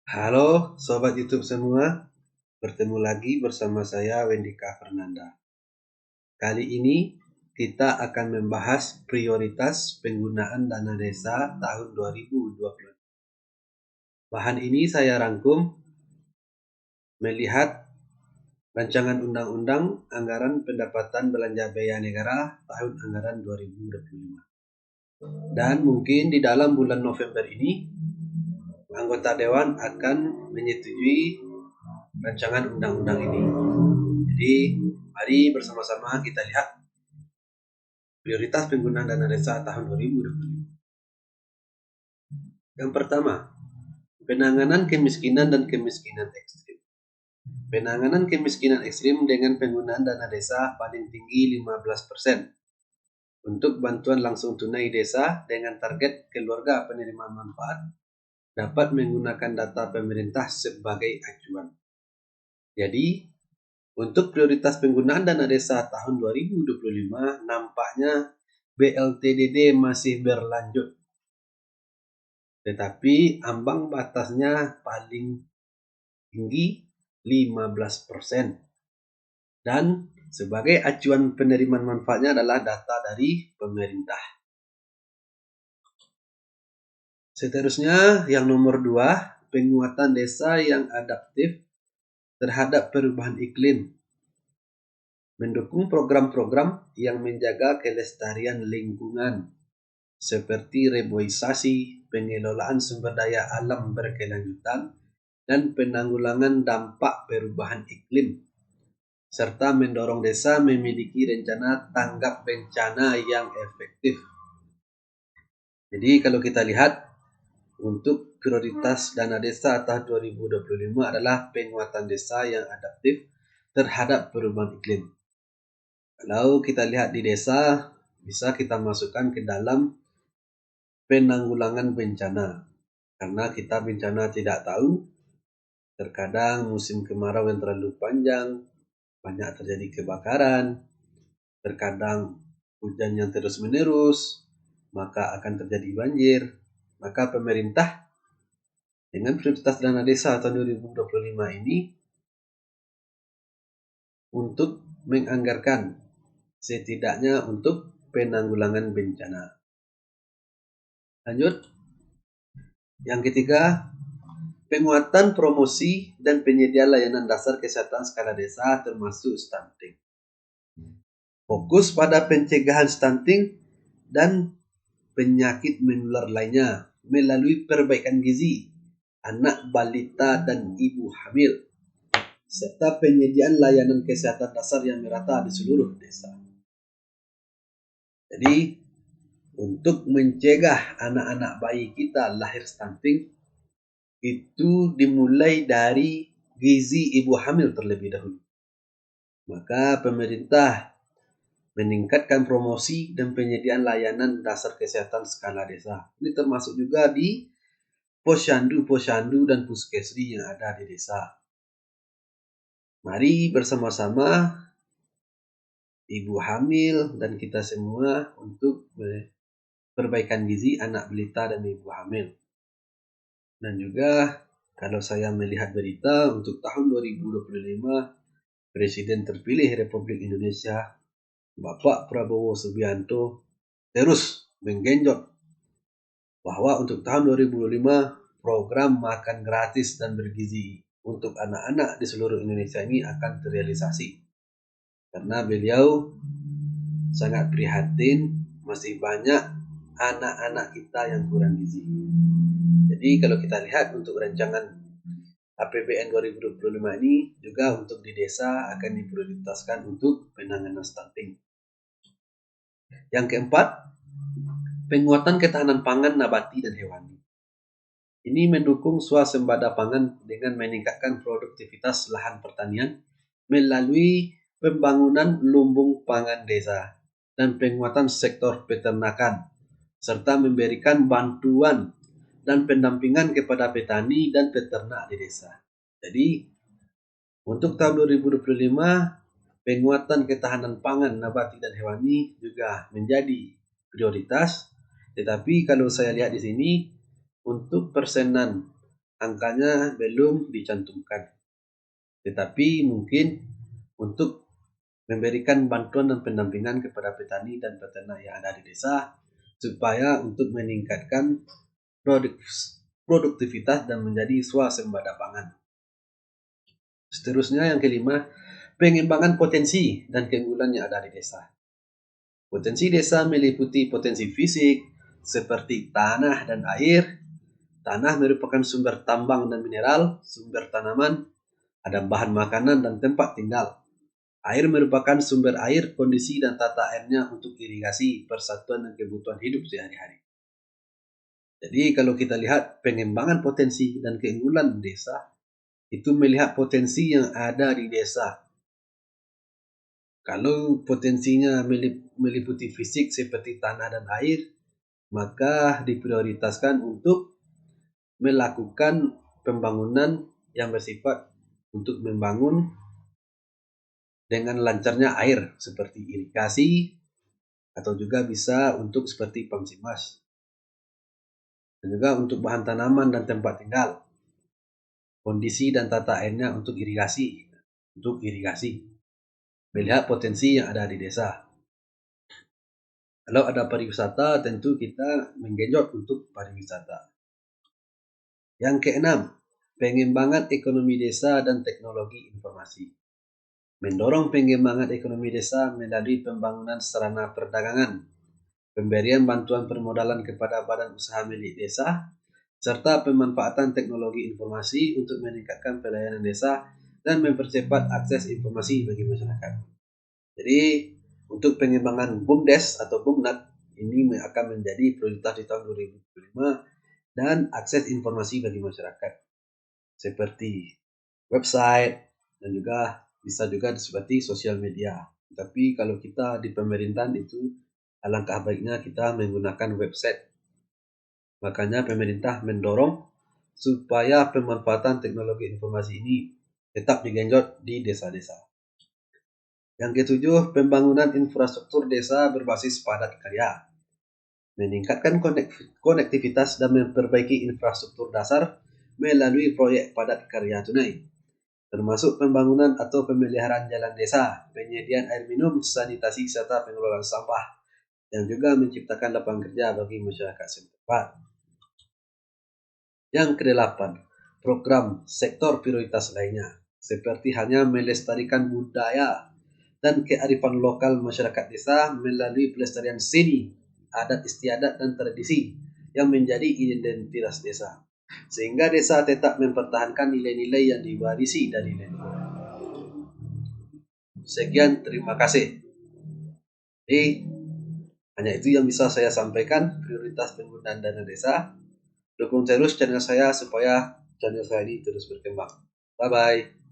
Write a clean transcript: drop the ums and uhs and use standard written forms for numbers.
Halo Sobat YouTube semua, bertemu lagi bersama saya Wendika Fernanda. Kali ini kita akan membahas prioritas penggunaan dana desa tahun 2020. Bahan ini saya rangkum melihat Rancangan Undang-Undang Anggaran Pendapatan Belanja Biaya Negara tahun anggaran 2025. Dan mungkin di dalam bulan November ini, anggota Dewan akan menyetujui rancangan undang-undang ini. Jadi, mari bersama-sama kita lihat prioritas penggunaan dana desa tahun 2020. Yang pertama, penanganan kemiskinan dan kemiskinan ekstrim. Penanganan kemiskinan ekstrim dengan penggunaan dana desa paling tinggi 15% untuk bantuan langsung tunai desa dengan target keluarga penerima manfaat dapat menggunakan data pemerintah sebagai acuan. Jadi, untuk prioritas penggunaan dana desa tahun 2025 nampaknya BLTDD masih berlanjut. Tetapi ambang batasnya paling tinggi 15%. Dan sebagai acuan penerimaan manfaatnya adalah data dari pemerintah. Seterusnya yang nomor 2, penguatan desa yang adaptif terhadap perubahan iklim. Mendukung program-program yang menjaga kelestarian lingkungan seperti reboisasi, pengelolaan sumber daya alam berkelanjutan, dan penanggulangan dampak perubahan iklim, serta mendorong desa memiliki rencana tanggap bencana yang efektif. Jadi kalau kita lihat untuk prioritas dana desa tahun 2025 adalah penguatan desa yang adaptif terhadap perubahan iklim. Kalau kita lihat di desa, bisa kita masukkan ke dalam penanggulangan bencana. Karena kita bencana tidak tahu, terkadang musim kemarau yang terlalu panjang, banyak terjadi kebakaran, terkadang hujan yang terus-menerus, maka akan terjadi banjir. Maka pemerintah dengan prioritas dana desa tahun 2025 ini untuk menganggarkan setidaknya untuk penanggulangan bencana. Lanjut. Yang ketiga, penguatan promosi dan penyediaan layanan dasar kesehatan skala desa termasuk stunting. Fokus pada pencegahan stunting dan penyakit menular lainnya melalui perbaikan gizi anak balita dan ibu hamil, serta penyediaan layanan kesehatan dasar yang merata di seluruh desa. Jadi, untuk mencegah anak-anak bayi kita lahir stunting, itu dimulai dari gizi ibu hamil terlebih dahulu. Maka pemerintah meningkatkan promosi dan penyediaan layanan dasar kesehatan skala desa. Ini termasuk juga di posyandu dan puskesri yang ada di desa. Mari bersama-sama ibu hamil dan kita semua untuk perbaikan gizi anak balita dan ibu hamil. Dan juga kalau saya melihat berita untuk tahun 2025, Presiden terpilih Republik Indonesia Bapak Prabowo Subianto terus menggenjot bahwa untuk tahun 2025 program makan gratis dan bergizi untuk anak-anak di seluruh Indonesia ini akan terrealisasi. Karena beliau sangat prihatin masih banyak anak-anak kita yang kurang gizi. Jadi kalau kita lihat untuk rancangan APBN 2025 ini juga untuk di desa akan diprioritaskan untuk penanganan stunting. Yang keempat, penguatan ketahanan pangan nabati dan hewani. Ini mendukung swasembada pangan dengan meningkatkan produktivitas lahan pertanian melalui pembangunan lumbung pangan desa dan penguatan sektor peternakan, serta memberikan bantuan dan pendampingan kepada petani dan peternak di desa. Jadi, untuk tahun 2025, penguatan ketahanan pangan nabati dan hewani juga menjadi prioritas. Tetapi kalau saya lihat di sini, untuk persenan angkanya belum dicantumkan. Tetapi mungkin untuk memberikan bantuan dan pendampingan kepada petani dan peternak yang ada di desa supaya untuk meningkatkan produktivitas dan menjadi swasembada pangan. Seterusnya yang kelima, pengembangan potensi dan keunggulan yang ada di desa. Potensi desa meliputi potensi fisik seperti tanah dan air. Tanah merupakan sumber tambang dan mineral, sumber tanaman, ada bahan makanan dan tempat tinggal. Air merupakan sumber air, kondisi dan tata airnya untuk irigasi, persatuan dan kebutuhan hidup sehari-hari. Jadi kalau kita lihat pengembangan potensi dan keunggulan desa, itu melihat potensi yang ada di desa. Kalau potensinya meliputi fisik seperti tanah dan air, maka diprioritaskan untuk melakukan pembangunan yang bersifat untuk membangun dengan lancarnya air seperti irigasi atau juga bisa untuk seperti pamsimas. Dan juga untuk bahan tanaman dan tempat tinggal. Kondisi dan tata airnya untuk irigasi. Melihat potensi yang ada di desa. Kalau ada pariwisata, tentu kita menggenjot untuk pariwisata. Yang keenam, pengembangan ekonomi desa dan teknologi informasi. Mendorong pengembangan ekonomi desa melalui pembangunan sarana perdagangan, pemberian bantuan permodalan kepada badan usaha milik desa, serta pemanfaatan teknologi informasi untuk meningkatkan pelayanan desa dan mempercepat akses informasi bagi masyarakat. Jadi, untuk pengembangan BUMDes atau BUMNAT ini akan menjadi prioritas di tahun 2025 dan akses informasi bagi masyarakat seperti website dan juga bisa juga seperti sosial media. Tapi kalau kita di pemerintahan itu alangkah baiknya kita menggunakan website. Makanya pemerintah mendorong supaya pemanfaatan teknologi informasi ini tetap digenjot di desa-desa. Yang ketujuh, pembangunan infrastruktur desa berbasis padat karya. Meningkatkan konektivitas dan memperbaiki infrastruktur dasar melalui proyek padat karya tunai, termasuk pembangunan atau pemeliharaan jalan desa, penyediaan air minum, sanitasi, serta pengelolaan sampah, yang juga menciptakan lapangan kerja bagi masyarakat setempat. Yang kedelapan, program sektor prioritas lainnya, seperti halnya melestarikan budaya dan kearifan lokal masyarakat desa melalui pelestarian seni, adat istiadat dan tradisi yang menjadi identitas desa. Sehingga desa tetap mempertahankan nilai-nilai yang diwarisi dari leluhur. Sekian, terima kasih. Jadi, hanya itu yang bisa saya sampaikan prioritas penggunaan dana desa. Dukung terus channel saya supaya channel saya ini terus berkembang. Bye-bye.